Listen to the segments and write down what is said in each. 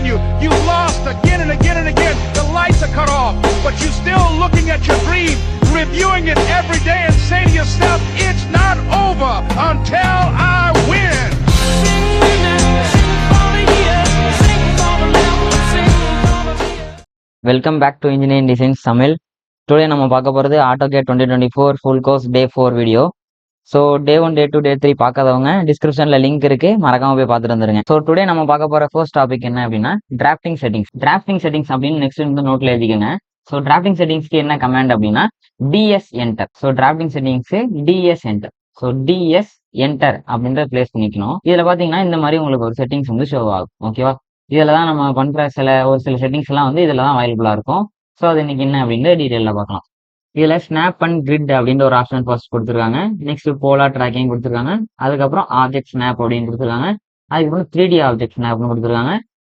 you. You lost again and again and again. The lights are cut off, but you're still looking at your dream, reviewing it every day and saying to yourself, it's not over until I win. Welcome back to engineering designs Tamil. Today நம்ம பார்க்க போகிறது AutoCAD 2024 full course day 4 video. So day 1, day 2, day 3 பார்க்காதவங்க டிஸ்கிரிப்ஷனில் link இருக்கு, மறக்காம போய் பார்த்துட்டு வந்துருங்க. ஸோ டுடே நம்ம பார்க்க போகிற ஃபர்ஸ்ட் டாபிக் என்ன அப்படின்னா டிராஃப்டிங் செட்டிங்ஸ். டிராஃப்டிங் செட்டிங்ஸ் அப்படின்னு நெக்ஸ்ட் வந்து நோட்டில் எழுதிக்கோங்க. ஸோ டிராஃப்டிங் செட்டிங்ஸ்க்கு என்ன கமாண்ட் அப்படின்னா டிஎஸ் என்டர். ஸோ டிராஃப்டிங் செட்டிங்ஸ்க்கு DS enter. So DS enter அப்படின்றத பிளேஸ் பண்ணிக்கணும். இதில் பார்த்தீங்கன்னா இந்த மாதிரி உங்களுக்கு ஒரு செட்டிங்ஸ் வந்து ஷோ ஆகும். ஓகேவா, இதில் தான் நம்ம பண்ணுற ஒரு சில செட்டிங்ஸ் எல்லாம் வந்து இதில் தான் அவைலபிளாக இருக்கும். ஸோ அது இன்னைக்கு என்ன அப்படின்னு டீட்டெயிலில் பார்க்கலாம். இதில் ஸ்னாப் அண்ட் கிரிட் அப்படின்ற ஒரு ஆப்ஷன் ஃபர்ஸ்ட் கொடுத்துருக்காங்க. நெக்ஸ்ட் போலார் ட்ராக்கிங் கொடுத்துருக்காங்க. அதுக்கப்புறம் ஆப்ஜெக்ட் ஸ்னாப் அப்படின்னு கொடுத்துருக்காங்க. அதுக்கப்புறம் 3D ஆப்ஜெக்ட் ஸ்னாப்னு கொடுத்துருக்காங்க.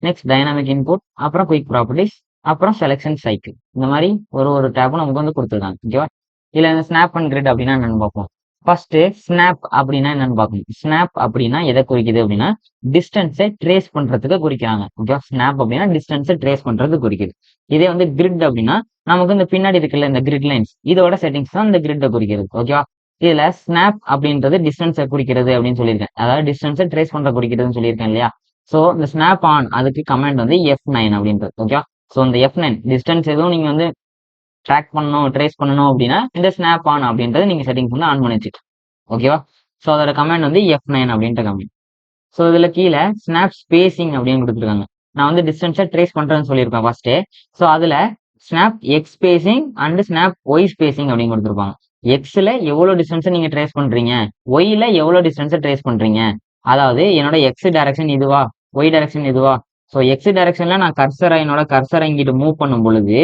நெக்ஸ்ட் டைனாமிக் இன்புட், அப்புறம் குயிக் ப்ராப்பர்ட்டிஸ், அப்புறம் செலெக்ஷன் சைக்கிள். இந்த மாதிரி ஒரு டேப்பும் நமக்கு வந்து கொடுத்துருக்காங்க. ஓகேவா, இதில் இந்த ஸ்னாப் அண்ட் கிரிட் அப்படின்னா என்னன்னு பார்ப்போம். ஃபர்ஸ்ட் ஸ்னாப் அப்படின்னா என்னன்னு பார்க்கணும். ஸ்னாப் அப்படின்னா எதை குறிக்குது அப்படின்னா டிஸ்டன்ஸை ட்ரேஸ் பண்றதுக்கு குறிக்கிறாங்க. ஓகேவா, ஸ்னாப் அப்படின்னா டிஸ்டன்ஸை ட்ரேஸ் பண்றதுக்கு குறிக்குது. இதே வந்து கிரிட் அப்படின்னா நமக்கு இந்த பின்னாடி இருக்குல்ல இந்த கிரிட் லைன்ஸ், இதோட செட்டிங்ஸ் தான் இந்த கிரிட்டை குறிக்கிறது. ஓகேவா, இதுல ஸ்னாப் அப்படின்றது டிஸ்டன்ஸை குறிக்கிறது அப்படின்னு சொல்லியிருக்கேன். அதாவது டிஸ்டன்ஸை ட்ரேஸ் பண்ற குறிக்கிறதுன்னு சொல்லியிருக்கேன் இல்லையா. ஸோ இந்த ஸ்னாப் ஆன் அதுக்கு கமெண்ட் வந்து F9 அப்படின்றது. ஓகேவா, ஸோ இந்த F9 டிஸ்டன்ஸ் எதுவும் நீங்க வந்து ட்ராக் பண்ணணும், ட்ரேஸ் பண்ணணும் அப்படின்னா இந்த ஸ்னாப் ஆன் அப்படின்றது நீங்க செட்டிங்ஸ் வந்து ஆன் பண்ணி வச்சுட்டு. ஓகேவா, ஸோ அதோட கமெண்ட் வந்து F9 அப்படின்ற கமெண்ட். ஸோ இதுல கீழே ஸ்னாப் ஸ்பேசிங் அப்படின்னு கொடுத்துருக்காங்க. நான் வந்து டிஸ்டன்ஸை ட்ரேஸ் பண்றேன்னு சொல்லியிருப்பேன் ஃபர்ஸ்டே. ஸோ அதுல snap X spacing and snap Y spacing அப்படின்னு கொடுத்துருப்பாங்க. எக்ஸ்ல எவ்வளவு டிஸ்டன்ஸை நீங்க ட்ரேஸ் பண்றீங்க, ஒய்ல எவ்வளவு டிஸ்டன்ஸை ட்ரேஸ் பண்றீங்க. அதாவது என்னோட எக்ஸ் டைரக்ஷன் இதுவா, ஒய் டைரக்ஷன் இதுவா. ஸோ எக்ஸ் டைரக்ஷன்ல நான் என்னோட கர்சரை இங்கிட்டு மூவ் பண்ணும் பொழுது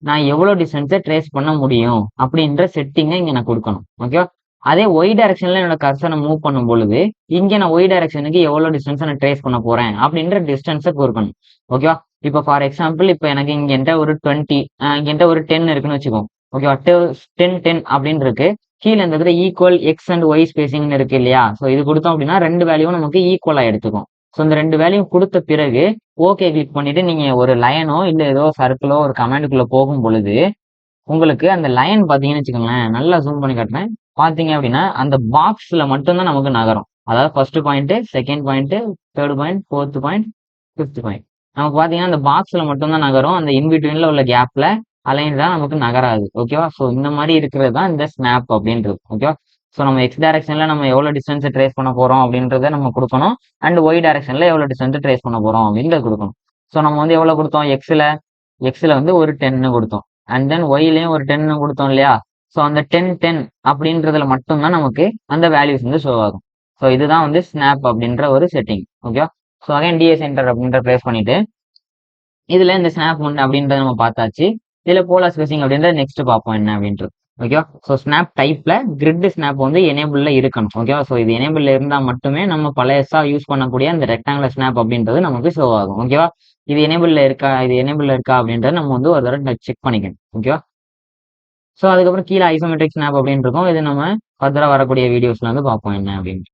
நான் எவ்வளவு டிஸ்டன்ஸை ட்ரேஸ் பண்ண முடியும் அப்படின்ற செட்டிங்கை இங்க நான் கொடுக்கணும். ஓகேவா, அதே ஒய் டைரக்ஷன்ல என்னோட கர்சரை மூவ் பண்ணும் பொழுது இங்க நான் ஒய் டைரக்ஷனுக்கு எவ்வளவு டிஸ்டன்ஸை நான் ட்ரேஸ் பண்ண போறேன் அப்படின்ற டிஸ்டன்ஸை கொடுக்கணும். ஓகேவா, இப்போ ஃபார் எக்ஸாம்பிள் இப்போ எனக்கு இங்கிட்ட ஒரு 20 இங்கிட்ட ஒரு 10 இருக்குன்னு வச்சுக்கோம். ஓகேவா, 10 அப்படின்னு இருக்கு. கீழே இந்த இடத்துல ஈக்குவல் எக்ஸ் அண்ட் ஒய் ஸ்பேசிங்னு இருக்கு இல்லையா. ஸோ இது கொடுத்தோம் அப்படின்னா ரெண்டு வேல்யூவும் நமக்கு ஈக்குவலா எடுத்துக்கும். ஸோ இந்த ரெண்டு வேல்யூ கொடுத்த பிறகு ஓகே கிளிக் பண்ணிட்டு நீங்க ஒரு லைனோ இல்லை ஏதோ சர்க்கிளோ ஒரு கமாண்டுக்குள்ள போகும் பொழுது உங்களுக்கு அந்த லைன் பாத்தீங்கன்னு வச்சுக்கோங்களேன், நல்லா ஜூம் பண்ணி காட்டுறேன். பாத்தீங்க அப்படின்னா அந்த பாக்ஸ்ல மட்டும்தான் நமக்கு நகரும். அதாவது first point, second point, third point, fourth point, fifth point. நமக்கு பாத்தீங்கன்னா அந்த பாக்ஸ்ல மட்டும்தான் நகரும். அந்த இன்பிட்வீன்ல உள்ள கேப்ல அலைன் தான் நமக்கு நகராது. ஓகேவா, ஸோ இந்த மாதிரி இருக்கிறது தான் இந்த ஸ்னாப் அப்படின்றது. ஓகேவா, ஸோ நம்ம எக்ஸ் டைரக்ஷன்ல நம்ம எவ்வளவு டிஸ்டன்ஸை ட்ரேஸ் பண்ண போறோம் அப்படின்றத நம்ம கொடுக்கணும். அண்ட் ஒய் டைரக்ஷன்ல எவ்வளவு டிஸ்டன்ஸை ட்ரேஸ் பண்ண போறோம் அப்படின்றத கொடுக்கணும். ஸோ நம்ம வந்து எவ்வளவு கொடுத்தோம், எக்ஸ்ல வந்து ஒரு 10 கொடுத்தோம். அண்ட் தென் ஒய்லயும் ஒரு 10 கொடுத்தோம் இல்லையா. ஸோ அந்த 10 அப்படின்றதுல மட்டும்தான் நமக்கு அந்த வேல்யூஸ் வந்து ஷோ ஆகும். ஸோ இதுதான் வந்து ஸ்னாப் அப்படின்ற ஒரு செட்டிங். ஓகேவா, ஸோ அகைன் டிஎஸ் என்டர் அப்படின்ற பிளேஸ் பண்ணிட்டு இதுல இந்த ஸ்னாப் ஒன் அப்படின்றத நம்ம பார்த்தாச்சு. இதுல போலார் ஸ்பேசிங் அப்படின்றத நெக்ஸ்ட் பார்ப்போம் என்ன அப்படின்றது. ஓகேவா, ஸோ ஸ்னாப் டைப்ல கிரிட் ஸ்னாப் வந்து எனேபிள்ல இருக்கணும். ஓகேவா, ஸோ இது எனேபிள்ல இருந்தா மட்டுமே நம்ம பழையசா யூஸ் பண்ணக்கூடிய அந்த ரெக்டாங்குலர் ஸ்னாப் அப்படின்றது நமக்கு ஷோ ஆகும். ஓகேவா, இது எனேபிள்ல இருக்கா அப்படின்றத நம்ம வந்து ஒரு தடவை செக் பண்ணிக்கணும். ஓகேவா, ஸோ அதுக்கப்புறம் கீழே ஐசோமெட்ரிக் ஸ்னாப் அப்படின்னு இருக்கும். இது நம்ம ஃபர்தரா வரக்கூடிய வீடியோஸ்ல வந்து பார்ப்போம் என்ன அப்படின்ட்டு.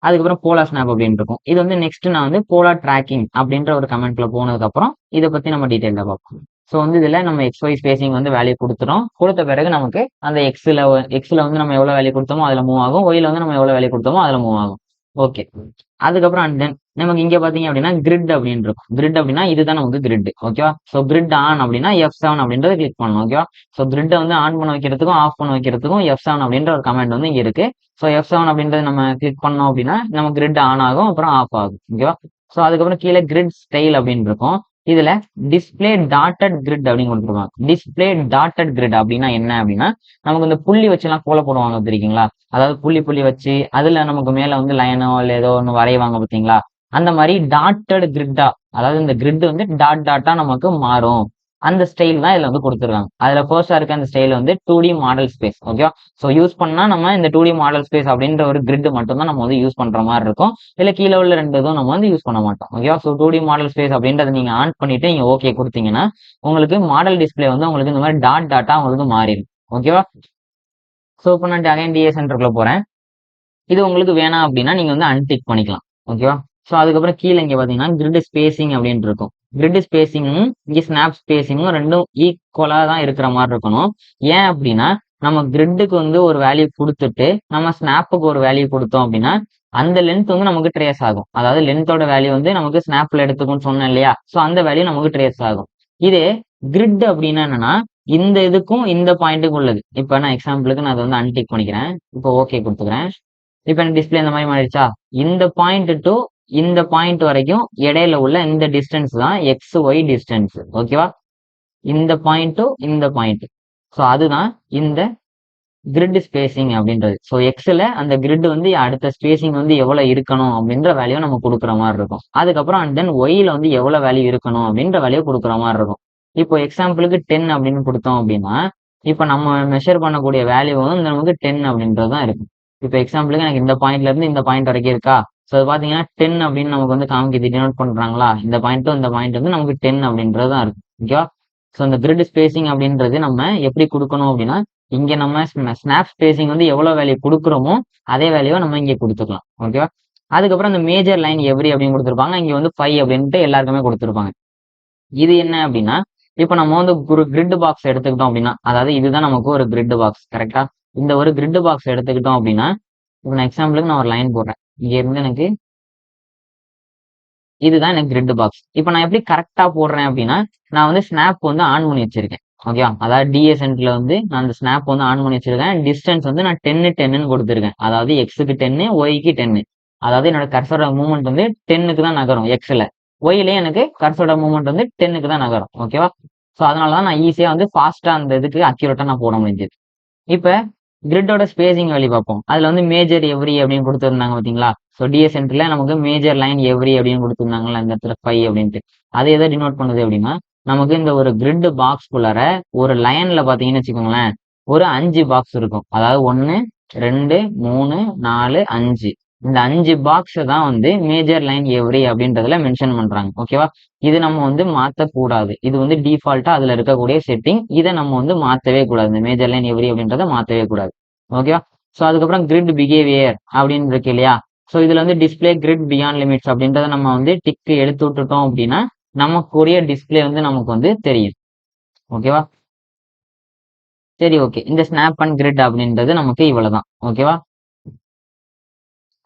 அதுக்கப்புறம் போலார் ஸ்னாப் அப்படின்னு இருக்கும். இது வந்து நெக்ஸ்ட் நான் வந்து போலார் ட்ராக்கிங் அப்படின்ற ஒரு கமெண்ட்ல போனதுக்கு அப்புறம் இதை பத்தி நம்ம டீடைல்ல பார்ப்போம். ஸோ வந்து இதுல நம்ம எக்ஸ் ஒய் ஸ்பேசிங் வந்து வேல்யூ கொடுத்துறோம். கொடுத்த பிறகு நமக்கு அந்த எக்ஸ்ல வந்து நம்ம எவ்வளவு வேல்யூ கொடுத்தோமோ அதுல மூவ் ஆகும். ஒய்ல வந்து நம்ம எவ்வளவு வேல்யூ கொடுத்தோமோ அதுல மூவ் ஆகும். ஓகே, அதுக்கப்புறம் அண்ட் தென் நமக்கு இங்க பாத்தீங்க அப்படின்னா கிரிட் அப்படின்னு இருக்கும். கிரிட் அப்படின்னா இதுதான் நமக்கு கிரிட். ஓகேவா, ஸோ கிரிட் ஆன் அப்படின்னா F7 அப்படின்றத கிளிக் பண்ணணும். ஓகேவா, ஸோ கிரிட்டை வந்து ஆன் பண்ண வைக்கிறதுக்கும் ஆஃப் பண்ண வைக்கிறதுக்கும் F7 அப்படின்ற ஒரு கமெண்ட் வந்து இங்க இருக்கு. ஸோ F7 அப்படின்றத நம்ம கிளிக் பண்ணோம் அப்படின்னா நம்ம கிரிட் ஆன் ஆகும், அப்புறம் ஆஃப் ஆகும். ஓகேவா, ஸோ அதுக்கப்புறம் கீழே கிரிட் ஸ்டைல் அப்படின்னு இருக்கும். இதுல டிஸ்பிளே டாட்டட் கிரிட் அப்படின்னு கொடுத்துருவாங்க. டிஸ்பிளே டாட்டட் கிரிட் அப்படின்னா என்ன அப்படின்னா நமக்கு இந்த புள்ளி வச்சு எல்லாம் கோல போடுவாங்க தெரியுங்களா. அதாவது புள்ளி வச்சு அதுல நமக்கு மேல வந்து லைனோ இல்லை ஏதோ ஒன்று வரைவாங்க பார்த்தீங்களா. அந்த மாதிரி டாட்டட் கிரிட்டா, அதாவது இந்த கிரிட் வந்து டாட்டா நமக்கு மாறும். அந்த ஸ்டைல் தான் இதுல வந்து கொடுத்துருக்காங்க. அதுல ஃபர்ஸ்டா இருக்க அந்த ஸ்டைல் வந்து 2D மாடல் ஸ்பேஸ். ஓகேவா, ஸோ யூஸ் பண்ணா நம்ம இந்த 2D மாடல் ஸ்பேஸ் அப்படின்ற ஒரு கிரிட் மட்டும் தான் நம்ம வந்து யூஸ் பண்ற மாதிரி இருக்கும். இல்ல கீழே உள்ள ரெண்டு இதுவும் நம்ம வந்து யூஸ் பண்ண மாட்டோம். ஓகேவா, ஸோ 2D மாடல் ஸ்பேஸ் அப்படின்றத நீங்க ஆன் பண்ணிட்டு நீங்க ஓகே கொடுத்தீங்கன்னா உங்களுக்கு மாடல் டிஸ்பிளே வந்து உங்களுக்கு இந்த மாதிரி டாட்டா உங்களுக்கு மாறிடும். ஓகேவா, ஸோ இப்போ நான் அகைன் டிஎஸ் சென்டருக்குள்ள போறேன். இது உங்களுக்கு வேணாம் அப்படின்னா நீங்க வந்து அன்டிக் பண்ணிக்கலாம். ஓகேவா, ஸோ அதுக்கப்புறம் கீழே இங்கே பார்த்தீங்கன்னா கிரிட் ஸ்பேசிங் அப்படின்னு இருக்கும். கிரிட் ஸ்பேசிங்கும் இங்கே ஸ்னாப் ஸ்பேசிங்கும் ரெண்டும் ஈக்குவலாக தான் இருக்கிற மாதிரி இருக்கணும். ஏன் அப்படின்னா நம்ம கிரிட்டுக்கு வந்து ஒரு வேல்யூ கொடுத்துட்டு நம்ம ஸ்னாப்புக்கு ஒரு வேல்யூ கொடுத்தோம் அப்படின்னா அந்த லென்த் வந்து நமக்கு ட்ரேஸ் ஆகும். அதாவது லென்த்தோட வேல்யூ வந்து நமக்கு ஸ்னாப்ல எடுத்துக்கும்னு சொன்னேன் இல்லையா? ஸோ அந்த வேல்யூ நமக்கு ட்ரேஸ் ஆகும். இதே கிரிட் அப்படின்னா என்னன்னா இந்த இதுக்கும் இந்த பாயிண்ட்டுக்கும் உள்ளது. இப்போ நான் எக்ஸாம்பிளுக்கு நான் அதை வந்து அன்டிக் பண்ணிக்கிறேன். இப்போ ஓகே கொடுத்துக்கிறேன். இப்போ எனக்கு டிஸ்பிளே இந்த மாதிரி மாறிடுச்சா? இந்த பாயிண்ட் டு இந்த பாயிண்ட் வரைக்கும் இடையில உள்ள இந்த டிஸ்டன்ஸ் தான் எக்ஸ் ஒய் டிஸ்டன்ஸ். ஓகேவா? இந்த பாயிண்ட் டு இந்த பாயிண்ட். ஸோ அதுதான் இந்த கிரிட் ஸ்பேசிங் அப்படின்றது. ஸோ எக்ஸ்ல அந்த கிரிட் வந்து அடுத்த ஸ்பேசிங் வந்து எவ்வளவு இருக்கணும் அப்படின்ற வேல்யூ நம்ம கொடுக்குற மாதிரி இருக்கும். அதுக்கப்புறம் அண்ட் தென் ஒய்ல வந்து எவ்வளவு வேல்யூ இருக்கணும் அப்படின்ற வேல்யூ கொடுக்குற மாதிரி இருக்கும். இப்போ எக்ஸாம்பிளுக்கு 10 அப்படின்னு கொடுத்தோம் அப்படின்னா இப்போ நம்ம மெஷர் பண்ணக்கூடிய வேல்யூ வந்து நமக்கு 10 அப்படின்றது தான் இருக்கும். இப்போ எக்ஸாம்பிளுக்கு எனக்கு இந்த பாயிண்ட்ல இருந்து இந்த பாயிண்ட் வரைக்கும் இருக்கா? ஸோ அது பார்த்தீங்கன்னா 10 அப்படின்னு நமக்கு வந்து காமிக்குது, டினோட் பண்றாங்களா? இந்த பாயிண்ட்டும் இந்த பாயிண்ட் வந்து நமக்கு 10 அப்படின்றது தான் இருக்கும். ஓகேவா? ஸோ இந்த கிரிட் ஸ்பேசிங் அப்படின்றது நம்ம எப்படி கொடுக்கணும் அப்படின்னா இங்க நம்ம ஸ்னாப் ஸ்பேசிங் வந்து எவ்வளவு வேல்யூ கொடுக்குறோமோ அதே வேல்யூவை நம்ம இங்கே கொடுத்துக்கலாம். ஓகேவா? அதுக்கப்புறம் இந்த மேஜர் லைன் எவ்ரி அப்படின்னு கொடுத்துருப்பாங்க. இங்க வந்து 5 அப்படின்ட்டு எல்லாருக்குமே கொடுத்துருப்பாங்க. இது என்ன அப்படின்னா இப்போ நம்ம வந்து ஒரு கிரிட் பாக்ஸ் எடுத்துக்கிட்டோம் அப்படின்னா, அதாவது இதுதான் நமக்கு ஒரு கிரிட் பாக்ஸ். கரெக்டா? இந்த ஒரு கிரிட் பாக்ஸ் எடுத்துக்கிட்டோம் அப்படின்னா இப்போ நான் எக்ஸாம்பிளுக்கு நான் ஒரு லைன் போடுறேன். இங்க இருந்து எனக்கு இதுதான் எனக்கு கிரிட் பாக்ஸ். இப்போ நான் எப்படி கரெக்டா போடுறேன் அப்படின்னா நான் வந்து ஸ்னாப் வந்து ஆன் பண்ணி வச்சிருக்கேன். ஓகேவா? அதாவது டிஎஸ்என்ட்ல வந்து நான் அந்த ஸ்னாப் வந்து ஆன் பண்ணி வச்சிருக்கேன். டிஸ்டன்ஸ் வந்து நான் 10 கொடுத்துருக்கேன். அதாவது எக்ஸுக்கு 10 ஒய்க்கு 10. அதாவது என்னோட கர்சரோட மூவ்மெண்ட் வந்து 10க்கு தான் நகரும் எக்ஸ்ல. ஒய்லயே எனக்கு கர்சரோட மூவ்மெண்ட் வந்து 10க்கு தான் நகரும். ஓகேவா? ஸோ அதனாலதான் நான் ஈஸியா வந்து ஃபாஸ்டா அந்த இதுக்கு அக்யூரேட்டா நான் போட முடிஞ்சது. இப்ப கிரிட்டோட ஸ்பேசிங் வேல்யூ பார்ப்போம். அதுல வந்து மேஜர் எவ்ரி அப்படின்னு கொடுத்துருந்தாங்க பாத்தீங்களா? ஸோ டிஎஸ்என்ட்ல நமக்கு மேஜர் லைன் எவ்ரி அப்படின்னு கொடுத்துருந்தாங்கல்ல இந்த இடத்துல 5 அப்படின்ட்டு. அது எதை டினோட் பண்ணுது அப்படின்னா நமக்கு இந்த ஒரு கிரிட் பாக்ஸ்குள்ளார ஒரு லைன்ல பாத்தீங்கன்னு வச்சுக்கோங்களேன் ஒரு 5 பாக்ஸ் இருக்கும். அதாவது 1 2 3 4 5. இந்த 5 பாக்ஸ் தான் வந்து மேஜர் லைன் எவ்ரி அப்படின்றதுல மென்ஷன் பண்றாங்க. ஓகேவா? இது நம்ம வந்து மாத்தக்கூடாது. இது வந்து டிஃபால்ட்டா அதுல இருக்கக்கூடிய செட்டிங். இதை நம்ம வந்து மாத்தவே கூடாது. இந்த மேஜர் லைன் எவ்ரி அப்படின்றத மாத்தவே கூடாது. ஓகேவா? ஸோ அதுக்கப்புறம் கிரிட் பிஹேவியர் அப்படின்னு இருக்கு இல்லையா? ஸோ இதுல வந்து டிஸ்பிளே கிரிட் பியாண்ட் லிமிட்ஸ் அப்படின்றத நம்ம வந்து டிக்கு எடுத்து விட்டுட்டோம் அப்படின்னா நமக்குரிய டிஸ்பிளே வந்து நமக்கு வந்து தெரியும். ஓகேவா? சரி, ஓகே. இந்த ஸ்னாப் அண்ட் கிரிட் அப்படின்றது நமக்கு இவ்வளவுதான். ஓகேவா?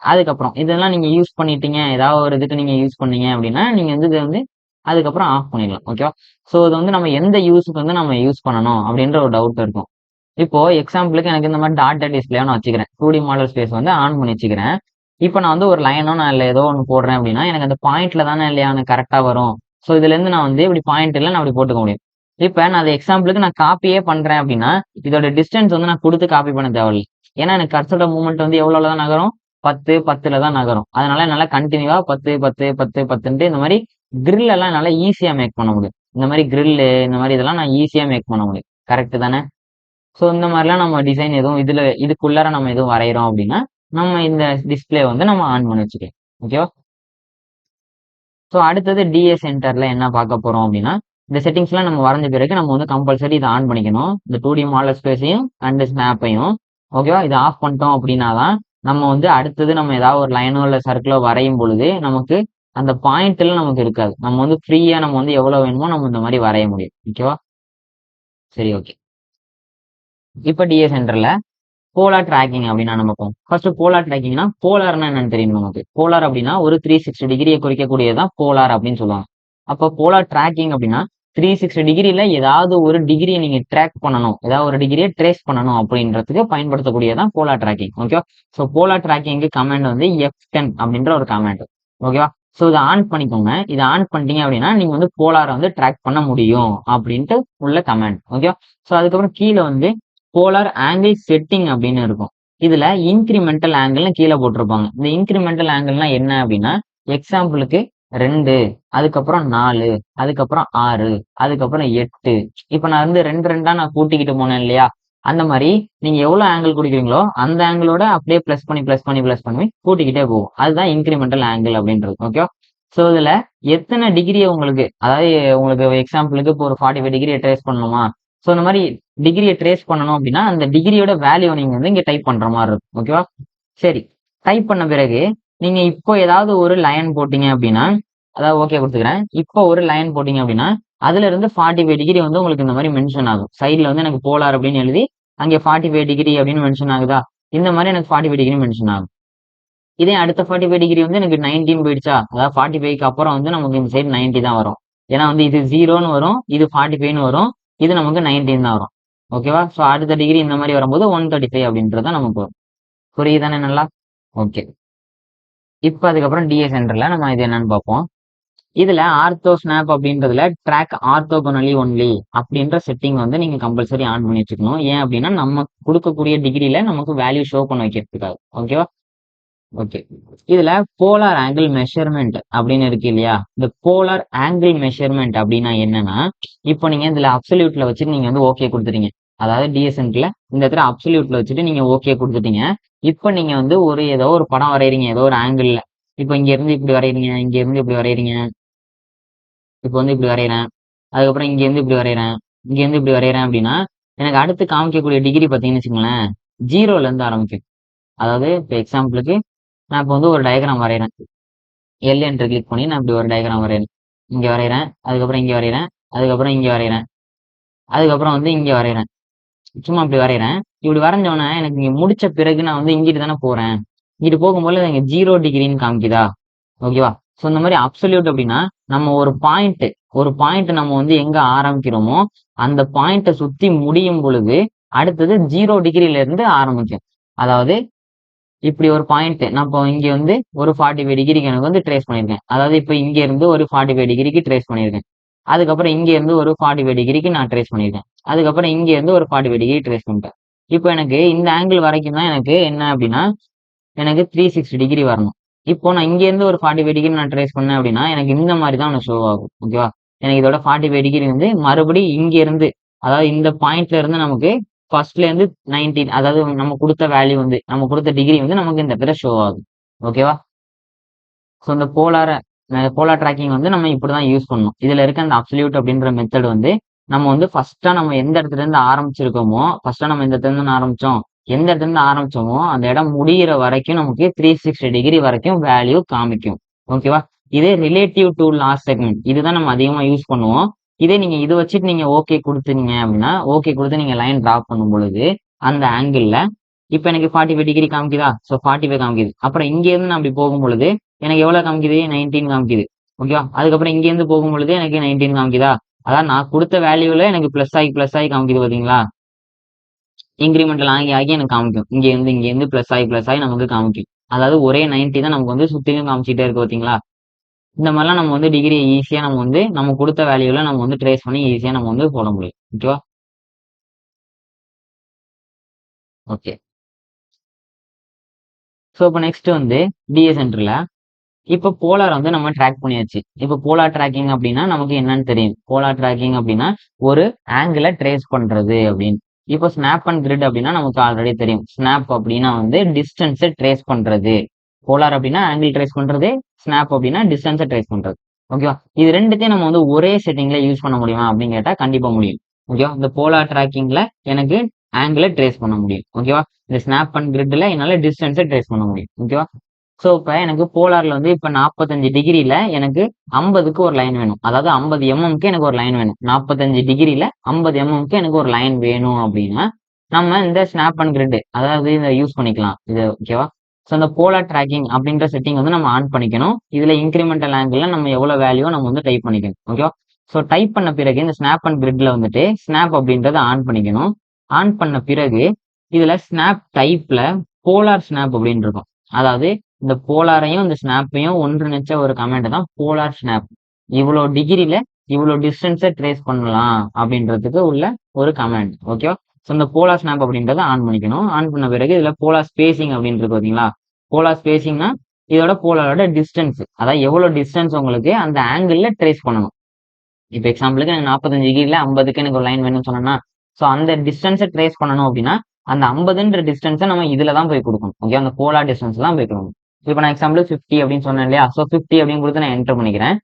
அதுக்கப்புறம் இதெல்லாம் நீங்க யூஸ் பண்ணிட்டீங்க, ஏதாவது ஒரு இதுக்கு நீங்க யூஸ் பண்ணீங்க அப்படின்னா நீங்க வந்து இதை வந்து அதுக்கப்புறம் ஆஃப் பண்ணிடலாம். ஓகேவா? ஸோ இது வந்து நம்ம எந்த யூஸுக்கு வந்து நம்ம யூஸ் பண்ணணும் அப்படின்ற ஒரு டவுட் இருக்கும். இப்போ எக்ஸாம்பிளுக்கு எனக்கு இந்த மாதிரி டாட்டா டிஸ்பிளே நான் வச்சுக்கிறேன். 2D மாடல் ஸ்பேஸ் வந்து ஆன் பண்ணி வச்சுக்கிறேன். இப்போ நான் வந்து ஒரு லைனோ நான் இல்லை ஏதோ ஒன்று போடுறேன் அப்படின்னா எனக்கு அந்த பாயிண்ட்ல தானே இல்லையா எனக்கு கரெக்டா வரும். ஸோ இதுல இருந்து நான் வந்து இப்படி பாயிண்ட் இல்லை நான் அப்படி போட்டுக்க முடியும். இப்போ நான் அதை எக்ஸாம்பிளுக்கு நான் காப்பியே பண்றேன் அப்படின்னா இதோட டிஸ்டன்ஸ் வந்து நான் கொடுத்து காப்பி பண்ண தேவையில்லை. ஏன்னா எனக்கு கர்சரோட மூவ்மெண்ட் வந்து எவ்வளவு தான் நகரும்? 10 தான் நகரும். அதனால என்னால கண்டினியூவா 10 இந்த மாதிரி கிரில் எல்லாம் என்னால ஈஸியா மேக் பண்ண முடியும். இந்த மாதிரி கிரில் இந்த மாதிரி இதெல்லாம் நான் ஈஸியா மேக் பண்ண முடியும். கரெக்ட் தானே? ஸோ இந்த மாதிரிலாம் நம்ம டிசைன் எதுவும் இதுக்குள்ளார நம்ம எதுவும் வரைகிறோம் அப்படின்னா நம்ம இந்த டிஸ்பிளே வந்து நம்ம ஆன் பண்ணி வச்சுக்கலாம். ஓகேவா? ஸோ அடுத்தது டிஎஸ் சென்டர்ல என்ன பார்க்க போறோம் அப்படின்னா இந்த செட்டிங்ஸ்லாம் நம்ம வரைஞ்ச பிறகு நம்ம வந்து கம்பல்சரி இதை ஆன் பண்ணிக்கணும். இந்த 2D மாடல் ஸ்பேஸையும் அண்ட் ஸ்னாப்பையும். ஓகேவா? இதை ஆஃப் பண்ணிட்டோம் அப்படின்னா தான் நம்ம வந்து அடுத்தது நம்ம ஏதாவது ஒரு லைனோ இல்லை சர்க்கிளோ வரையும் பொழுது நமக்கு அந்த பாயிண்ட்ல நமக்கு இருக்காது. நம்ம வந்து ஃப்ரீயா நம்ம வந்து எவ்வளவு வேணுமோ நம்ம இந்த மாதிரி வரைய முடியும். ஓகேவா? சரி, ஓகே. இப்ப டிஎஸ் சென்டர்ல போலார் டிராக்கிங் அப்படின்னா நம்ம பார்ப்போம். ஃபர்ஸ்ட் போலார் டிராக்கிங்னா போலார்னா என்னன்னு தெரியும் நமக்கு. போலார் அப்படின்னா ஒரு 360 டிகிரியை குறிக்கக்கூடியதான் போலார் அப்படின்னு சொல்லுவாங்க. அப்போ போலார் டிராக்கிங் அப்படின்னா 360 டிகிரியில ஏதாவது ஒரு டிகிரியை நீங்க ட்ராக் பண்ணணும், ஏதாவது ஒரு டிகிரியை ட்ரேஸ் பண்ணணும் அப்படின்றதுக்கு பயன்படுத்தக்கூடியதான் போலார் டிராக்கிங். ஓகேவா? ஸோ போலார் டிராக்கிங்க்கு கமாண்ட் வந்து F10 அப்படின்ற ஒரு கமாண்ட். ஓகேவா? ஸோ இதை ஆன் பண்ணிக்கோங்க. இதை ஆன் பண்ணிட்டீங்க அப்படின்னா நீங்க வந்து போலாரை வந்து ட்ராக் பண்ண முடியும் அப்படின்ட்டு உள்ள கமாண்ட். ஓகேவா? ஸோ அதுக்கப்புறம் கீழே வந்து போலார் ஆங்கிள் செட்டிங் அப்படின்னு இருக்கும். இதுல இன்கிரிமெண்டல் ஆங்கிள்னு கீழே போட்டிருப்பாங்க. இந்த இன்கிரிமெண்டல் ஆங்கிள்னா என்ன அப்படின்னா எக்ஸாம்பிளுக்கு 2, அதுக்கப்புறம் 4, அதுக்கப்புறம் 6, அதுக்கப்புறம் 8. இப்ப நான் வந்து 2 நான் கூட்டிக்கிட்டு போனேன் இல்லையா? அந்த மாதிரி நீங்க எவ்வளவு ஆங்கிள் குடிக்கிறீங்களோ அந்த ஆங்கிளோட அப்படியே பிளஸ் பண்ணி கூட்டிக்கிட்டே போகும். அதுதான் இன்கிரிமெண்டல் ஆங்கிள் அப்படின்றது. ஓகே? ஸோ இதுல எத்தனை டிகிரியை உங்களுக்கு, அதாவது உங்களுக்கு எக்ஸாம்பிளுக்கு இப்போ ஒரு 45 டிகிரியை ட்ரேஸ் பண்ணணுமா? ஸோ இந்த மாதிரி டிகிரியை ட்ரேஸ் பண்ணணும் அப்படின்னா அந்த டிகிரியோட வேல்யூ நீங்க வந்து இங்க டைப் பண்ற மாதிரி இருக்கும். ஓகேவா? சரி, டைப் பண்ண பிறகு நீங்க இப்போ ஏதாவது ஒரு லைன் போட்டீங்க அப்படின்னா, அதாவது ஓகே கொடுத்துக்கிறேன். இப்போ ஒரு லைன் போட்டீங்க அப்படின்னா அதுல இருந்து 45 டிகிரி வந்து உங்களுக்கு இந்த மாதிரி மென்ஷன் ஆகும். சைட்ல வந்து எனக்கு போலார் அப்படின்னு எழுதி அங்கே 45 டிகிரி அப்படின்னு மென்ஷன் ஆகுதா, இந்த மாதிரி எனக்கு 45 டிகிரி மென்ஷன் ஆகும். இதே அடுத்த 45 டிகிரி வந்து எனக்கு 19 போயிடுச்சா, அதாவது 45க்கு அப்புறம் வந்து நமக்கு இந்த சைடு 90 தான் வரும். ஏன்னா வந்து இது 0ன்னு வரும், இது 45ன்னு வரும், இது நமக்கு 19 தான் வரும். ஓகேவா? ஸோ அடுத்த டிகிரி இந்த மாதிரி வரும்போது 135 அப்படின்றது தான் நமக்கு வரும். புரியுதானே நல்லா? ஓகே. இப்போ அதுக்கப்புறம் டிஏ சென்டர்ல நம்ம இது என்னன்னு பார்ப்போம். இதுல ஆர்த்தோ ஸ்னாப் அப்படின்றதுல ட்ராக் ஆர்த்தோகோனலி ஒன்லி அப்படின்ற செட்டிங் வந்து நீங்க கம்பல்சரி ஆன் பண்ணி வச்சுக்கணும். ஏன் அப்படின்னா நம்ம கொடுக்கக்கூடிய டிகிரியில நமக்கு வேல்யூ ஷோ பண்ண வைக்கிறதுக்காக. ஓகேவா? ஓகே. இதுல போலார் ஆங்கிள் மெஷர்மெண்ட் அப்படின்னு இருக்கு இல்லையா, இந்த போலார் ஆங்கிள் மெஷர்மெண்ட் அப்படின்னா என்னன்னா, இப்போ நீங்க இதுல அப்சல்யூட்ல வச்சுட்டு நீங்க வந்து ஓகே கொடுத்துட்டீங்க. அதாவது டிஎஸ்என்ட்ல இந்த இடத்துல அப்சல்யூட்ல வச்சுட்டு நீங்க ஓகே கொடுத்துட்டீங்க. இப்போ நீங்க வந்து ஏதோ ஒரு படம் வரைகிறீங்க, ஏதோ ஒரு ஆங்கிள். இப்போ இங்க இருந்து இப்படி வரைகிறீங்க, இங்க இருந்து இப்படி வரைகிறீங்க, இப்போ வந்து இப்படி வரைகிறேன், அதுக்கப்புறம் இங்க இருந்து இப்படி வரைகிறேன், இங்க இருந்து இப்படி வரைகிறேன் அப்படின்னா எனக்கு அடுத்து காமிக்கக்கூடிய டிகிரி பார்த்தீங்கன்னு வச்சுக்கோங்களேன், 0ல இருந்து ஆரம்பிக்கும். அதாவது இப்போ எக்ஸாம்பிளுக்கு நான் இப்போ வந்து ஒரு டயக்ராம் வரைகிறேன். எல் என்று கிளிக் பண்ணி நான் இப்படி ஒரு டயக்ராம் வரைகிறேன். இங்க வரைகிறேன், அதுக்கப்புறம் இங்க வரைகிறேன், அதுக்கப்புறம் இங்க வரைகிறேன், அதுக்கப்புறம் வந்து இங்க வரைகிறேன். சும்மா இப்படி வரைகிறேன். இப்படி வரைஞ்சோன்னே எனக்கு இங்க முடிச்ச பிறகு நான் வந்து இங்கிட்டு தானே போறேன். இங்கிட்டு போகும்போது எனக்கு 0 டிகிரின்னு காமிக்குதா? ஓகேவா? ஸோ இந்த மாதிரி அப்சல்யூட் அப்படின்னா நம்ம ஒரு பாயிண்ட் நம்ம வந்து எங்க ஆரம்பிக்கிறோமோ அந்த பாயிண்ட்டை சுத்தி முடியும் பொழுது அடுத்தது 0 டிகிரில இருந்து ஆரம்பிக்கும். அதாவது இப்படி ஒரு பாயிண்ட் நான் இப்போ இங்க வந்து ஒரு 45 டிகிரிக்கு எனக்கு வந்து ட்ரேஸ் பண்ணியிருக்கேன். அதாவது இப்போ இங்க இருந்து ஒரு 45 டிகிரிக்கு ட்ரேஸ் பண்ணியிருக்கேன். அதுக்கப்புறம் இங்க இருந்து ஒரு 45 டிகிரிக்கு நான் ட்ரேஸ் பண்ணியிருக்கேன். அதுக்கப்புறம் இங்க இருந்து ஒரு 45 டிகிரி ட்ரேஸ் பண்ணிட்டேன். இப்போ எனக்கு இந்த ஆங்கிள் வரைக்கும் தான் எனக்கு என்ன அப்படின்னா எனக்கு 360 டிகிரி வரணும். இப்போ நான் இங்க இருந்து ஒரு 45 டிகிரி நான் ட்ரேஸ் பண்ணேன் அப்படின்னா எனக்கு இந்த மாதிரி தான் ஷோ ஆகும். ஓகேவா? எனக்கு இதோட 45 டிகிரி வந்து மறுபடியும் இங்க இருந்து, அதாவது இந்த பாயிண்ட்ல இருந்து நமக்கு ஃபர்ஸ்ட்ல இருந்து 19, அதாவது நம்ம கொடுத்த வேல்யூ வந்து நம்ம கொடுத்த டிகிரி வந்து நமக்கு இந்த இடத்துல ஷோ ஆகும். ஓகேவா? ஸோ இந்த போலார் ட்ராக்கிங் வந்து நம்ம இப்படிதான் யூஸ் பண்ணணும். இதுல இருக்க அந்த அப்சல்யூட் அப்படின்ற மெத்தட் வந்து நம்ம வந்து ஃபர்ஸ்டா நம்ம எந்த இடத்துல இருந்து ஆரம்பிச்சிருக்கோமோ, ஃபர்ஸ்டா நம்ம இந்த இடத்துல இருந்து ஆரம்பிச்சோம், எந்த இடத்துல இருந்து ஆரம்பிச்சோமோ அந்த இடம் முடியிற வரைக்கும் நமக்கு 360 டிகிரி வரைக்கும் வேல்யூ காமிக்கும். ஓகேவா? இதே ரிலேட்டிவ் டு லாஸ்ட் செக்மெண்ட் இதுதான் நம்ம அதிகமா யூஸ் பண்ணுவோம். இதே நீங்க இதை வச்சுட்டு நீங்க ஓகே கொடுத்தீங்க அப்படின்னா, ஓகே கொடுத்து நீங்க லைன் டிரா பண்ணும் பொழுது அந்த ஆங்கிள் இப்ப எனக்கு 45 டிகிரி காமிக்குதா? ஸோ 45 காமிக்குது. அப்புறம் இங்க இருந்து நான் அப்படி போகும் பொழுது எனக்கு எவ்வளவு காமிக்குது? 19 காமிக்குது. ஓகேவா? அதுக்கப்புறம் இங்க இருந்து போகும் பொழுது எனக்கு 19 காமிக்குதா? அதான் நான் கொடுத்த வேல்யூல எனக்கு பிளஸ் ஆகி காமிக்குது பாத்தீங்களா? இன்கிரிமெண்டல் ஆகி எனக்கு காமிக்கும். இங்க இருந்து பிளஸ் ஆகி நமக்கு காமிக்கும். அதாவது ஒரே 90 தான் நமக்கு வந்து சுத்திலும் காமிச்சிட்டே இருக்கு பாத்தீங்களா? இந்த மாதிரிலாம் நம்ம வந்து டிகிரி ஈஸியா நம்ம வந்து நம்ம கொடுத்த வேல்யூல நம்ம வந்து ட்ரேஸ் பண்ணி ஈஸியா நம்ம வந்து போட முடியும். ஓகேவா? ஓகே. ஸோ இப்போ நெக்ஸ்ட் வந்து டிஏ சென்டர்ல இப்போ போலார் வந்து நம்ம ட்ராக் பண்ணியாச்சு. இப்போ போலார் ட்ராக்கிங் அப்படின்னா நமக்கு என்னன்னு தெரியும். போலார் ட்ராக்கிங் அப்படின்னா ஒரு ஆங்கிளை ட்ரேஸ் பண்றது அப்படின்னு. இப்போ ஸ்னாப் அண்ட் கிரிட் அப்படின்னா நமக்கு ஆல்ரெடி தெரியும். ஸ்னாப் அப்படின்னா வந்து டிஸ்டன்ஸை ட்ரேஸ் பண்றது, போலார் அப்படின்னா ஆங்கிள் ட்ரேஸ் பண்றது, ஸ்னாப் அப்படின்னா டிஸ்டன்ஸை ட்ரேஸ் பண்றது. ஓகேவா? இது ரெண்டுத்தையும் நம்ம வந்து ஒரே செட்டிங்ல யூஸ் பண்ண முடியுமா அப்படின்னு கேட்டா கண்டிப்பா முடியும். ஓகேவா? இந்த போலார் ட்ராக்கிங்ல எனக்கு ஆங்கிளை ட்ரேஸ் பண்ண முடியும். ஓகேவா? இந்த ஸ்னாப் அண்ட் கிரிட்ல என்னால டிஸ்டன்ஸை ட்ரேஸ் பண்ண முடியும். ஓகேவா? ஸோ இப்போ எனக்கு போலார்ல வந்து இப்போ 45 டிகிரியில எனக்கு 50க்கு ஒரு லைன் வேணும். அதாவது 50 எம்எம்க்கு எனக்கு ஒரு லைன் வேணும். 45 டிகிரியில 50 எம்எம்க்கு எனக்கு ஒரு லைன் வேணும் அப்படின்னா நம்ம இந்த ஸ்னாப் அண்ட் கிரிட் அதாவது இதை யூஸ் பண்ணிக்கலாம். இது ஓகேவா? ஸோ இந்த போலார் ட்ராக்கிங் அப்படின்ற செட்டிங் வந்து நம்ம ஆன் பண்ணிக்கணும். இதுல இன்கிரிமெண்டல் ஆங்கிள் நம்ம எவ்வளவு வேல்யூ நம்ம வந்து டைப் பண்ணிக்கணும். ஓகேவா? ஸோ டைப் பண்ண பிறகு இந்த ஸ்னாப் அண்ட் கிரிட்ல வந்துட்டு ஸ்னாப் அப்படின்றத ஆன் பண்ணிக்கணும். ஆன் பண்ண பிறகு இதுல ஸ்னாப் டைப்ல போலார் ஸ்னாப் அப்படின்னு இருக்கும். அதாவது இந்த போலாரையும் இந்த ஸ்னாப்பையும் ஒன்றிணைச்ச ஒரு கமெண்ட் தான் போலார் ஸ்னாப். இவ்வளவு டிகிரியில இவ்வளவு டிஸ்டன்ஸை ட்ரேஸ் பண்ணலாம் அப்படின்றதுக்கு உள்ள ஒரு கமெண்ட். ஓகேவா? ஸோ இந்த போலார் ஸ்னாப் அப்படின்றத ஆன் பண்ணிக்கணும். ஆன் பண்ண பிறகு இதுல போலார் ஸ்பேசிங் அப்படின்றது பாத்தீங்களா? போலார் ஸ்பேசிங்னா இதோட போலாரோட டிஸ்டன்ஸ், அதாவது எவ்வளவு டிஸ்டன்ஸ் உங்களுக்கு அந்த ஆங்கிள் ட்ரேஸ் பண்ணணும். இப்போ எக்ஸாம்பிளுக்கு எனக்கு 45 டிகிரியில 50க்கு எனக்கு ஒரு லைன் வேணும்னு சொன்னோம்னா, ஸோ அந்த டிஸ்டன்ஸை ட்ரேஸ் பண்ணணும் அப்படின்னா அந்த 50ன்ற டிஸ்டன்ஸை நம்ம இதுல தான் போய் கொடுக்கணும். ஓகே, அந்த போலார் டிஸ்டன்ஸ் தான் போய் கொடுக்கணும். இப்போ நான் எக்ஸாம்பிள் 50 அப்படின்னு சொன்னேன் இல்லையா? ஸோ 50 அப்படின்னு கொடுத்து நான் என்டர் பண்ணிக்கிறேன்.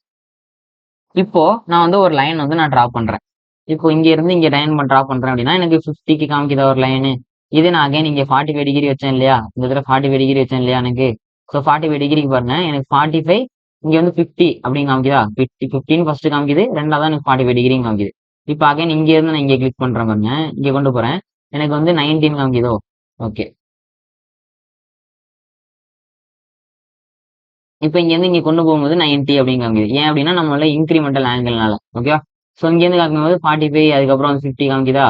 இப்போ நான் வந்து ஒரு லைன் வந்து நான் டிரா பண்றேன். இப்போ இங்க இருந்து இங்க லைன் டிரா பண்றேன் அப்படின்னா எனக்கு 50க்கு காமிக்குதா ஒரு லைனு. இது நான் அகைன் இங்க 45 டிகிரி வச்சேன் இல்லையா? இந்த இடத்துல 45 டிகிரி வச்சேன் இல்லையா எனக்கு? ஸோ 45 டிகிரிக்கு பாருங்க, எனக்கு 45 இங்க வந்து 50 அப்படின்னு காமிக்குதா, 15 ஃபர்ஸ்ட் காமிக்குது, ரெண்டாவது எனக்கு 45 டிகிரின்னு காமிக்குது. இப்போ அகைன் இங்க இருந்து நான் இங்க கிளிக் பண்றேன் பாருங்க, இங்க கொண்டு போறேன், எனக்கு வந்து 19 காமிக்குதோ. ஓகே, இப்போ இங்க இருந்து இங்க கொண்டு போகும்போது 90 அப்படின்னு காமிக்குது. ஏன் அப்படின்னா நம்மளோட இன்க்ரிமெண்டல் ஆங்கிள்னால. ஓகேவா. ஸோ இங்க இருந்து காமிக்கும்போது 45, அதுக்கப்புறம் 50 காமிக்குதா.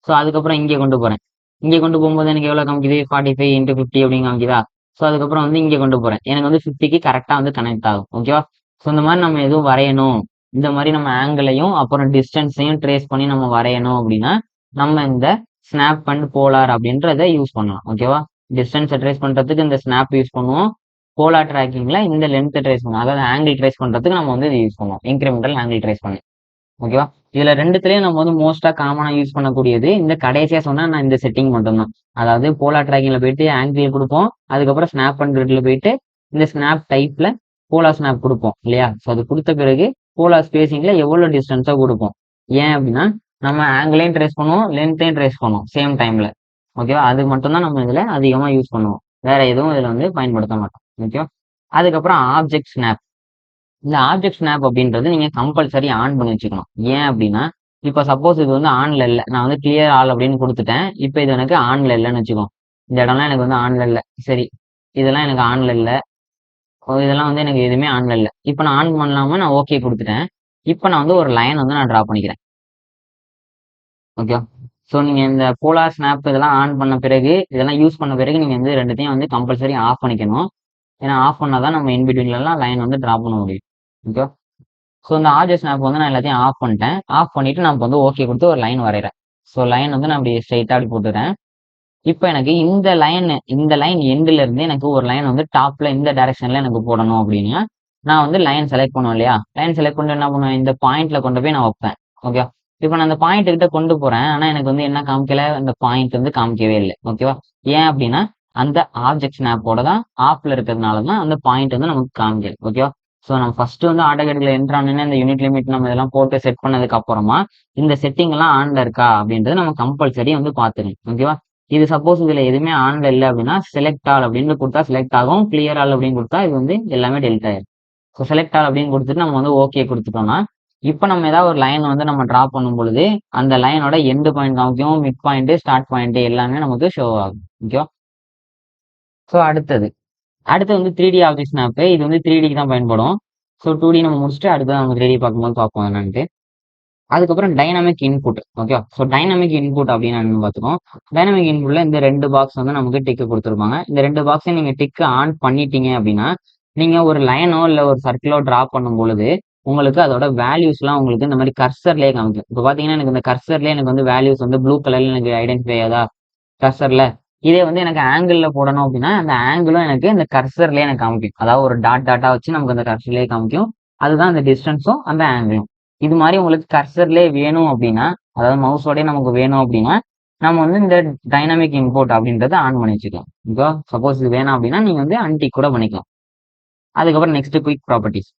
ஸோ அதுக்கப்புறம் இங்கே கொண்டு போறேன், இங்கே கொண்டு போகும்போது எனக்கு எவ்வளவு காமிக்குது, 45 × 50 அப்படின்னு காமிக்குதா. ஸோ அதுக்கப்புறம் வந்து இங்கே கொண்டு போறேன், எனக்கு வந்து 50க்கு கரெக்டா வந்து கனெக்ட் ஆகும். ஓகேவா. ஸோ இந்த மாதிரி நம்ம எதுவும் வரையணும், இந்த மாதிரி நம்ம ஆங்கிளையும் அப்புறம் டிஸ்டன்ஸையும் ட்ரேஸ் பண்ணி நம்ம வரையணும் அப்படின்னா நம்ம இந்த ஸ்னாப் அண்ட் போலார் அப்படின்றத யூஸ் பண்ணலாம். ஓகேவா. டிஸ்டன்ஸை ட்ரேஸ் பண்றதுக்கு இந்த ஸ்னாப் யூஸ் பண்ணுவோம், போலார் ட்ராக்கிங்ல இந்த லென்த் ட்ரேஸ் பண்ணுவோம், அதாவது ஆங்கிள் ட்ரேஸ் பண்றதுக்கு நம்ம வந்து இது யூஸ் பண்ணுவோம், இன்க்ரிமெண்டல் ஆங்கிள் ட்ரேஸ் பண்ணி. ஓகேவா. இதுல ரெண்டுத்துலயும் நம்ம வந்து மோஸ்டா காமனா யூஸ் பண்ணக்கூடியது இந்த கடைசியா சொன்னா நான் இந்த செட்டிங் மட்டும்தான். அதாவது போலார் ட்ராக்கிங்ல போயிட்டு ஆங்கிள் கொடுப்போம், அதுக்கப்புறம் ஸ்னாப் அண்ட் கிரிட்ல போயிட்டு இந்த ஸ்னாப் டைப்ல போலார் ஸ்னாப் கொடுப்போம் இல்லையா. ஸோ அது கொடுத்த பிறகு போலார் ஸ்பேசிங்ல எவ்வளவு டிஸ்டன்ஸா கொடுப்போம். ஏன் அப்படின்னா நம்ம ஆங்கிளையும் ட்ரேஸ் பண்ணுவோம், லென்த்தையும் ட்ரேஸ் பண்ணுவோம் சேம் டைம்ல. ஓகேவா. அது மட்டும் தான் நம்ம இதுல அதிகமா யூஸ் பண்ணுவோம், வேற எதுவும் இதுல வந்து பயன்படுத்த மாட்டோம். ஓகேவா. அதுக்கப்புறம் ஆப்ஜெக்ட் ஸ்னாப். இந்த ஆப்ஜெக்ட் ஸ்னாப் அப்படின்றது நீங்க கம்பல்சரி ஆன் பண்ணி வச்சுக்கணும். ஏன் அப்படின்னா இப்போ சப்போஸ் இது வந்து ஆன்ல இல்லை, நான் வந்து கிளியர் ஆல் அப்படின்னு கொடுத்துட்டேன், இப்போ இது எனக்கு ஆன்ல இல்லைன்னு வச்சுக்கோ. இந்த இடம்லாம் எனக்கு வந்து ஆன்ல இல்லை, சரி இதெல்லாம் எனக்கு ஆன்ல இல்லை, இதெல்லாம் வந்து எனக்கு எதுவுமே ஆன்ல இல்லை. இப்போ நான் ஆன் பண்ணலாம நான் ஓகே கொடுத்துட்டேன். இப்போ நான் வந்து ஒரு லைன் வந்து நான் டிரா பண்ணிக்கிறேன். ஓகே. ஸோ நீங்க இந்த போலார் ஸ்னாப் இதெல்லாம் ஆன் பண்ண பிறகு, இதெல்லாம் யூஸ் பண்ண பிறகு நீங்க வந்து ரெண்டுத்தையும் வந்து கம்பல்சரி ஆஃப் பண்ணிக்கணும். ஏன்னா ஆஃப் பண்ணாதான் நம்ம இன்பிட்வீன்லாம் லைன் வந்து டிரா பண்ண முடியும். ஓகே. ஸோ இந்த ஆப்ஜெக்ட் ஸ்னாப் வந்து நான் எல்லாத்தையும் ஆஃப் பண்ணிட்டேன். ஆஃப் பண்ணிட்டு நான் வந்து ஓகே கொடுத்து ஒரு லைன் வரைகிறேன். ஸோ லைன் வந்து நான் அப்படி ஸ்ட்ரைட்டாக அப்படி போட்டுறேன். இப்போ எனக்கு இந்த லைன் எண்டில் இருந்து எனக்கு ஒரு லைன் வந்து டாப்ல இந்த டைரக்ஷன்ல எனக்கு போடணும் அப்படின்னா நான் வந்து லைன் செலக்ட் பண்ணுவேன் இல்லையா. லைன் செலக்ட் பண்ணிட்டு என்ன பண்ணுவேன், இந்த பாயிண்ட்ல கொண்டு போய் நான் வைப்பேன். ஓகே. இப்போ நான் அந்த பாயிண்ட் கிட்ட கொண்டு போறேன், ஆனா எனக்கு வந்து என்ன காமிக்கல, அந்த பாயிண்ட் வந்து காமிக்கவே இல்லை. ஓகேவா. ஏன் அப்படின்னா அந்த ஆப்ஜெக்ட் ஸ்னாப்போட தான் ஆப்ல இருக்கிறதுனால தான் அந்த பாயிண்ட் வந்து நமக்கு காமிக்கல. ஓகேவா. ஸோ நம்ம ஃபர்ஸ்ட் வந்து ஆட்டோகேட்ல என்ட்ரானே இந்த யூனிட் லிமிட் நம்ம இதெல்லாம் போட்டு செட் பண்ணதுக்கு அப்புறமா இந்த செட்டிங் எல்லாம் ஆன்ல இருக்கா அப்படின்றது நம்ம கம்பல்சரி வந்து பாத்துக்கணும். ஓகேவா. இது சப்போஸ் இதுல எதுவுமே ஆன்ல இல்லை அப்படின்னா செலக்ட் ஆல் அப்படின்னு கொடுத்தா செலக்ட் ஆகும், கிளியர் ஆல் அப்படின்னு கொடுத்தா இது வந்து எல்லாமே டெலிட் ஆயிடும். ஸோ செலக்ட் ஆல் அப்படின்னு கொடுத்துட்டு நம்ம வந்து ஓகே கொடுத்துட்டோம்னா இப்போ நம்ம ஏதாவது ஒரு லைன் வந்து நம்ம டிரா பண்ணும் பொழுது அந்த லைனோட எண்டு பாயிண்ட் காமிக்கும், மிட் பாயிண்ட், ஸ்டார்ட் பாயிண்ட் எல்லாமே நமக்கு ஷோ ஆகும். ஓகேவா. ஸோ அடுத்தது வந்து 3D ஆப்ஜெக்ட் ஸ்னாப். இது வந்து 3Dக்கு தான் பயன்படும். ஸோ 2D நம்ம முடிச்சுட்டு அடுத்து நம்ம 3D பார்க்கும்போது பார்ப்போம் என்னன்ட்டு. அதுக்கப்புறம் dynamic input. Okay. So dynamic input அப்படின்னு நம்ம பார்த்துக்கோம். டைனமிக் இன்புட்ல இந்த 2 பாக்ஸ் வந்து நமக்கு டிக்கு கொடுத்துருப்பாங்க. இந்த 2 பாக்ஸையும் நீங்க டிக்கு ஆன் பண்ணிட்டீங்க அப்படின்னா நீங்க ஒரு லைனோ இல்லை ஒரு சர்க்கிளோ டிரா பண்ணும் பொழுது உங்களுக்கு அதோட வேல்யூஸ்லாம் உங்களுக்கு இந்த மாதிரி கர்சர்லேயே காமிக்கும். இப்போ பார்த்தீங்கன்னா எனக்கு இந்த கர்சர்லேயே எனக்கு வந்து வேல்யூஸ் வந்து ப்ளூ கலர்ல எனக்கு ஐடென்டிஃபை ஆகுதா கர்சர்ல. இதே வந்து எனக்கு ஆங்கிள் போடணும் அப்படின்னா அந்த ஆங்கிளும் எனக்கு இந்த கர்சர்லேயே எனக்கு காமிக்கும். அதாவது ஒரு டாட்டா வச்சு நமக்கு அந்த கர்சர்லேயே காமிக்கும். அதுதான் அந்த டிஸ்டன்ஸும் அந்த ஆங்கிளும். இது மாதிரி உங்களுக்கு கர்சர்லேயே வேணும் அப்படின்னா, அதாவது மவுஸோடய நமக்கு வேணும் அப்படின்னா நம்ம வந்து இந்த டைனமிக் இன்புட் அப்படின்றத ஆன் பண்ணி வச்சுக்கலாம். இப்போ சப்போஸ் இது வேணும் அப்படின்னா நீங்க வந்து அன்டிக் கூட பண்ணிக்கலாம். அதுக்கப்புறம் next quick properties.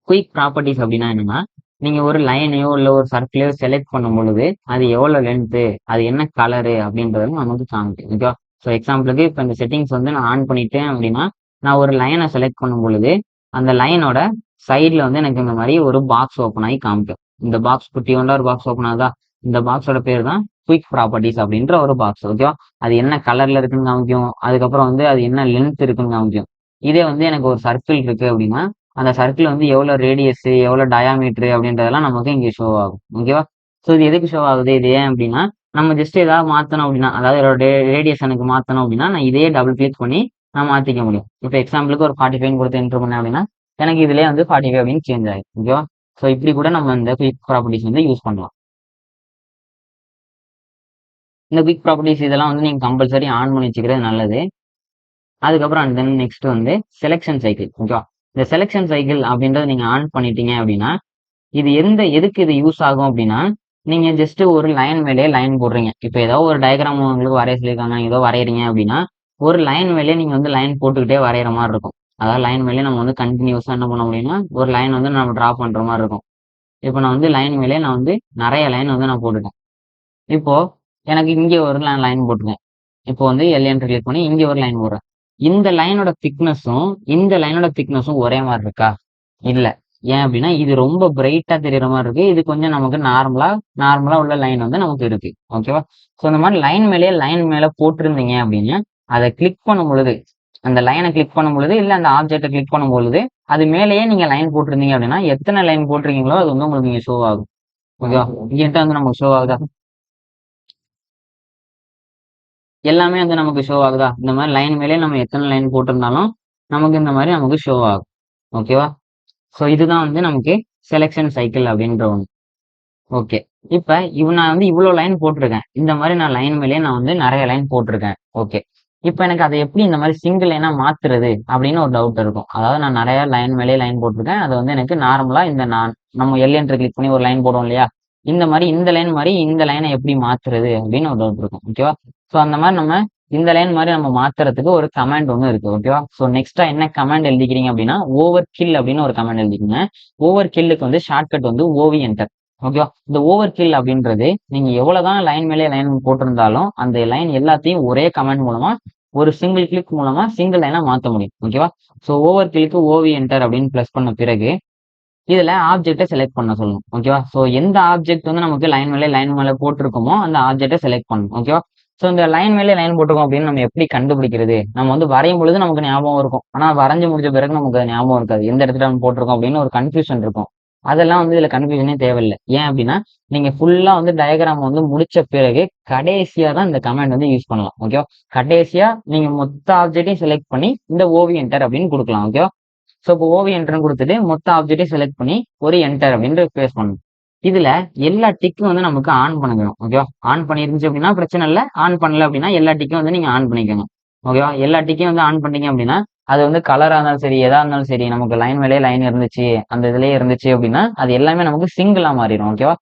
Quick properties அப்படின்னா என்னன்னா நீங்க ஒரு லைனையோ இல்லை ஒரு சர்க்கிளையோ செலக்ட் பண்ணும் பொழுது அது எவ்வளவு லென்த்து, அது என்ன கலரு அப்படின்றது நமக்கு காமிக்கும். ஓகே. ஸோ எக்ஸாம்பிளுக்கு இப்போ இந்த செட்டிங்ஸ் வந்து நான் ஆன் பண்ணிட்டேன் அப்படின்னா நான் ஒரு லைனை செலக்ட் பண்ணும் பொழுது அந்த லைனோட சைட்ல வந்து எனக்கு இந்த மாதிரி ஒரு பாக்ஸ் ஓப்பன் ஆகி காமிக்கும். இந்த பாக்ஸ் குட்டியோண்டா ஒரு பாக்ஸ் ஓப்பன் ஆகுதா, இந்த பாக்ஸோட பேர் தான் குயிக் ப்ராப்பர்ட்டிஸ் அப்படின்ற ஒரு பாக்ஸ். ஓகேவா. அது என்ன கலர்ல இருக்குன்னு காமிக்கும், அதுக்கப்புறம் வந்து அது என்ன லென்த் இருக்குன்னு காமிக்கும். இதே வந்து எனக்கு ஒரு சர்க்கிள் இருக்கு அப்படின்னா அந்த சர்க்கிள் வந்து எவ்வளவு ரேடியஸ், எவ்வளவு டயாமீட்டர் அப்படின்றதெல்லாம் நமக்கு இங்கே ஷோ ஆகும். ஓகேவா. ஸோ இது எதுக்கு ஷோ ஆகுது, இது ஏன் அப்படின்னா நம்ம ஜஸ்ட் ஏதாவது மாற்றணும் அப்படின்னா, அதாவது இதோட ரேடியஸ் எனக்கு மாற்றணும் அப்படின்னா நான் இதே டபுள் கிளிக் பண்ணி நான் மாற்றிக்க முடியும். இப்போ எக்ஸாம்பிளுக்கு ஒரு 45 கொடுத்து என்ட்ரு பண்ணேன் அப்படின்னா எனக்கு இதுலேயே வந்து 45 அப்படின்னு சேஞ்ச் ஆகும். ஓகேவா. ஸோ இப்படி கூட நம்ம இந்த குயிக் ப்ராப்பர்ட்டிஸ் வந்து யூஸ் பண்ணலாம். இந்த குயிக் ப்ராப்பர்ட்டிஸ் இதெல்லாம் வந்து நீங்கள் கம்பல்சரி ஆன் பண்ணி வச்சுக்கிறது நல்லது. அதுக்கப்புறம் தென் நெக்ஸ்ட் வந்து செலெக்ஷன் சைக்கிள். ஓகேவா. இந்த செலெக்ஷன் சைக்கிள் அப்படின்றத நீங்க ஆன் பண்ணிட்டீங்க அப்படின்னா இது எதுக்கு இது யூஸ் ஆகும் அப்படின்னா நீங்க ஜஸ்ட் ஒரு லைன் மேலேயே லைன் போடுறீங்க. இப்போ ஏதோ ஒரு டயக்ராம் உங்களுக்கு வரைய சொல்லியிருக்காங்க, ஏதோ வரைகிறீங்க அப்படின்னா ஒரு லைன் மேலேயே நீங்க வந்து லைன் போட்டுக்கிட்டே வரைகிற மாதிரி இருக்கும். அதாவது லைன் மேலேயே நம்ம வந்து கண்டினியூஸா என்ன பண்ண முடியும்னா ஒரு லைன் வந்து நம்ம டிரா பண்ற மாதிரி இருக்கும். இப்போ நான் வந்து லைன் மேலேயே நான் வந்து நிறைய லைன் வந்து நான் போட்டுட்டேன். இப்போ எனக்கு இங்கே ஒரு லைன் போட்டுருக்கேன். இப்போ வந்து எல்என்ட்ரு கிளிக் பண்ணி இங்கே ஒரு லைன் போடுறேன். இந்த லைனோட திக்னஸும் ஒரே மாதிரி இருக்கா? இல்ல. ஏன் அப்படின்னா இது ரொம்ப பிரைட்டா தெரியற மாதிரி இருக்கு. இது கொஞ்சம் நமக்கு நார்மலா உள்ள லைன் வந்து நமக்கு இருக்கு. ஓகேவா? ஸோ இந்த மாதிரி லைன் மேல போட்டிருந்தீங்க அப்படின்னா அதை கிளிக் பண்ணும் பொழுது, அந்த லைனை கிளிக் பண்ணும் பொழுது இல்ல அந்த ஆப்ஜெக்டை கிளிக் பண்ணும் பொழுது அது மேலேயே நீங்க லைன் போட்டிருந்தீங்க அப்படின்னா எத்தனை லைன் போட்டிருக்கீங்களோ அது வந்து உங்களுக்கு இங்க ஷோ ஆகும். ஓகேவா? இங்கிட்ட வந்து நமக்கு ஷோ ஆகுதா? எல்லாமே வந்து நமக்கு ஷோ ஆகுதா? இந்த மாதிரி லைன் மேலே நம்ம எத்தனை லைன் போட்டிருந்தாலும் நமக்கு இந்த மாதிரி நமக்கு ஷோ ஆகும். ஓகேவா? ஸோ இதுதான் வந்து நமக்கு செலெக்ஷன் சைக்கிள் அப்படின்ற ஒன்று. ஓகே. இப்ப நான் வந்து இவ்வளோ லைன் போட்டிருக்கேன். இந்த மாதிரி நான் லைன் மேலேயே நான் வந்து நிறைய லைன் போட்டிருக்கேன். ஓகே. இப்ப எனக்கு அதை எப்படி இந்த மாதிரி சிங்கிள் லைனா மாத்துறது அப்படின்னு ஒரு டவுட் இருக்கும். அதாவது நான் நிறைய லைன் மேலேயே லைன் போட்டிருக்கேன். அது வந்து எனக்கு நார்மலா நம்ம எல் என்டர் கிளிக் பண்ணி ஒரு லைன் போடுவோம் இல்லையா? இந்த மாதிரி இந்த லைனை எப்படி மாத்துறது அப்படின்னு ஒரு டவுட் இருக்கும். ஓகேவா? ஸோ அந்த மாதிரி நம்ம இந்த லைன் மாதிரி நம்ம மாத்துறதுக்கு ஒரு கமாண்ட் ஒன்று இருக்கு. ஓகேவா? ஸோ நெக்ஸ்டா என்ன கமாண்ட் எழுதிக்கிறீங்க அப்படின்னா ஓவர் கில் அப்படின்னு ஒரு கமாண்ட் எழுதிக்கீங்க. ஓவர் கில்லுக்கு வந்து ஷார்ட்கட் வந்து ஓவி என்டர். ஓகேவா? இந்த ஓவர் கில் அப்படின்றது நீங்க எவ்வளவுதான் லைன் மேலே லைன் போட்டிருந்தாலும் அந்த லைன் எல்லாத்தையும் ஒரே கமாண்ட் மூலமா ஒரு சிங்கிள் கிளிக் மூலமா சிங்கிள் லைனா மாத்த முடியும். ஓகேவா? ஸோ ஓவர் கில்லுக்கு ஓவி என்டர் அப்படின்னு பிளஸ் பண்ண பிறகு இதுல ஆப்ஜெக்டை செலக்ட் பண்ண சொல்லணும். ஓகேவா? ஸோ எந்த ஆப்ஜெக்ட் வந்து நமக்கு லைன் மேலே போட்டிருக்கோமோ அந்த ஆப்ஜெக்டை செலக்ட் பண்ணணும். ஓகேவா? ஸோ இந்த லைன் மேலே லைன் போட்டிருக்கோம் அப்படின்னு நம்ம எப்படி கண்டுபிடிக்கிறது? நம்ம வந்து வரையும் பொழுது நமக்கு ஞாபகம் இருக்கும். ஆனா வரைஞ்சு முடிஞ்ச பிறகு நமக்கு அது ஞாபகம் இருக்காது. எந்த இடத்துல நம்ம போட்டிருக்கோம் அப்படின்னு ஒரு கன்ஃபியூஷன் இருக்கும். அதெல்லாம் வந்து இதுல கன்ஃபியூஷனே தேவையில்லை. ஏன் அப்படின்னா நீங்க ஃபுல்லா வந்து டயக்ராம் வந்து முடிச்ச பிறகு கடைசியா தான் இந்த கமாண்ட் வந்து யூஸ் பண்ணலாம். ஓகேவா? கடைசியா நீங்க மொத்த ஆப்ஜெக்டையும் செலக்ட் பண்ணி இந்த ஓவி என்டர் அப்படின்னு கொடுக்கலாம். ஓகேவா? ஸோ இப்போ ஓவி என்டர்னு கொடுத்துட்டு மொத்த ஆப்ஜெக்டையும் செலக்ட் பண்ணி ஒரு என்டர் அப்படின்னு ரிப்ளேஸ் பண்ணணும். இதுல எல்லா டிக்கும் வந்து நமக்கு ஆன் பண்ணிக்கணும். ஓகேவா? ஆன் பண்ணிருந்துச்சு அப்படின்னா பிரச்சனை இல்லை. ஆன் பண்ணல அப்படின்னா எல்லா டிக்கும் வந்து நீங்க ஆன் பண்ணிக்கணும். ஓகேவா? எல்லா டிக்கையும் வந்து ஆன் பண்ணீங்க அப்படின்னா அது வந்து கலரா இருந்தாலும் சரி எதா இருந்தாலும் சரி நமக்கு லைன் மேலே லைன் இருந்துச்சு அந்த இதுலயே இருந்துச்சு அப்படின்னா அது எல்லாமே நமக்கு சிங்கிளா மாறிடும். ஓகேவா?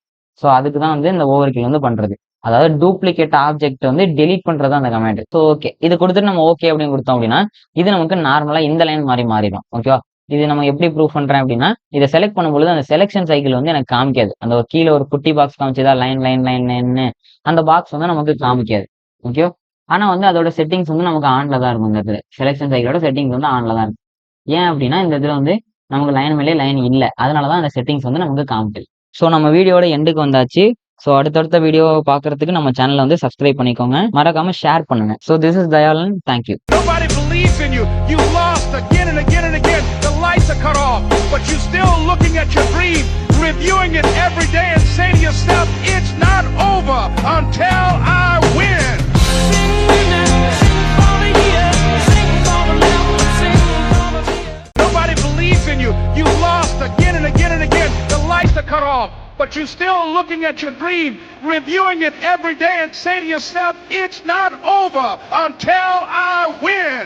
ஸோ அதுக்கு தான் வந்து இந்த ஓவர் கில் வந்து பண்றது. அதாவது டூப்ளிகேட் ஆப்ஜெக்ட் வந்து டெலீட் பண்றது அந்த கமாண்ட். ஸோ ஓகே இது கொடுத்துட்டு நம்ம ஓகே அப்படின்னு கொடுத்தோம் அப்படின்னா இது நமக்கு நார்மலா இந்த லைன் மாதிரி மாறிடும். ஓகேவா? இது நம்ம எப்படி ப்ரூவ் பண்றேன் அப்படின்னா இதை செலக்ட் பண்ணும்போது அந்த செலெக்ஷன் சைக்கிள் வந்து எனக்கு காமிக்காது. அந்த கீழே ஒரு குட்டி பாக்ஸ் காமிச்சதா லைன் அந்த பாக்ஸ் வந்து நமக்கு காமிக்காது. ஓகேவா? ஆனா வந்து அதோட செட்டிங்ஸ் வந்து நமக்கு ஆன்ல தான் இருக்கும். இந்த இடத்துல செலெக்ஷன் சைக்கிளோட செட்டிங்ஸ் வந்து ஆன்ல தான் இருக்கும். ஏன் அப்படின்னா இந்த இதுல வந்து நமக்கு லைன் மேலே லைன் இல்லை. அதனாலதான் அந்த செட்டிங்ஸ் வந்து நமக்கு காமிக்குது. ஸோ நம்ம வீடியோட எண்டுக்கு வந்தாச்சு. ஸோ அடுத்தடுத்த வீடியோ பார்க்கறதுக்கு நம்ம சேனலை வந்து சப்ஸ்கிரைப் பண்ணிக்கோங்க. மறக்காம ஷேர் பண்ணுங்க. So this is Dayalan. Thank you. Nobody believes in you. You lost again and again and again. The lights are cut off, but you're still looking at your dream, reviewing it every day and say to yourself, it's not over until I win. Nobody believes in you. You lost again and again and again. The lights are cut off, but you're still looking at your dream, reviewing it every day and say to yourself, it's not over until I win.